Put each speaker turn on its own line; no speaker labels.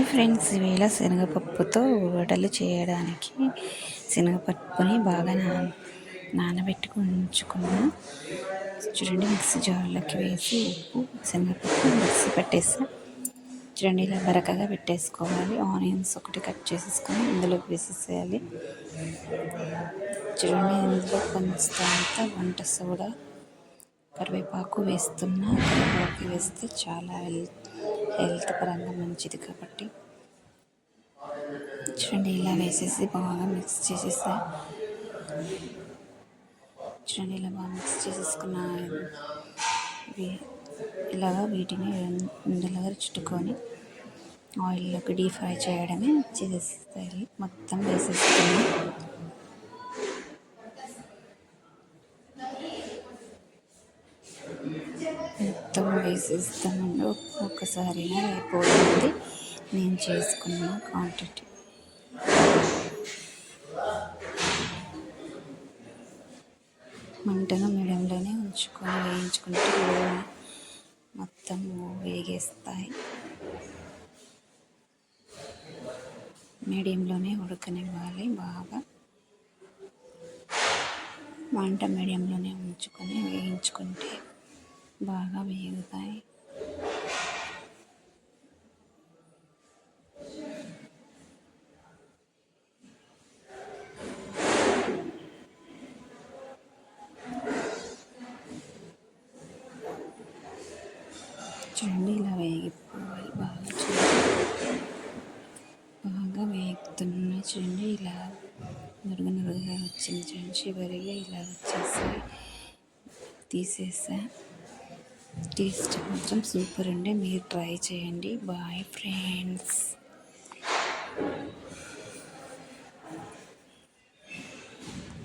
Hi friends, ఈవేళ శనగపప్పుతో వడలు చేయడానికి శనగపప్పుని బాగా నానబెట్టుకు ఉంచుకున్న చూడండి. మిక్సీ జార్లోకి వేసి ఉప్పు శనగపప్పు మిక్సీ పట్టేసి చూడండి, ఇలా బరకగా పెట్టేసుకోవాలి. ఆనియన్స్ ఒకటి కట్ చేసేసుకొని ఇందులోకి వేసేసేయాలి. చూడండి, ఇందులో కొంచెంత వంట సోడా, కరివేపాకు వేస్తున్నా. కరివేపాకు వేస్తే చాలా హెల్త్ పరంగా మంచిది కాబట్టి చూడండి, ఇలా వేసేసి బాగా మిక్స్ చేసేసా. చూడండి, ఇలా బాగా మిక్స్ చేసేసుకున్న ఇలాగా వీటిని ఇందులో చుట్టుకొని ఆయిల్లోకి డీప్ ఫ్రై చేయడమే. చేసేస్తాయి మొత్తం వేసేసుకుని మొత్తం వేసేస్తామండి. ఒక్కసారిగా అయిపోతుంది నేను చేసుకున్న క్వాంటిటీ. మంటను మీడియంలోనే ఉంచుకొని వేయించుకుంటే మొత్తం వేగేస్తాయి. మీడియంలోనే ఉడకనివ్వాలి. బాగా మంట మీడియంలోనే ఉంచుకొని వేయించుకుంటే బాగా వేగుతాయి. చూడండి, ఇలా వేగిపోవాలి. బాగా వేగుతున్నా. చూడండి, ఇలా నురుగగా వచ్చింది. చూడండి, చివరిగా ఇలా వచ్చేసి తీసేసా. టేస్ట్ మాత్రం సూపర్ అండి. మీరు ట్రై చేయండి. Bye friends.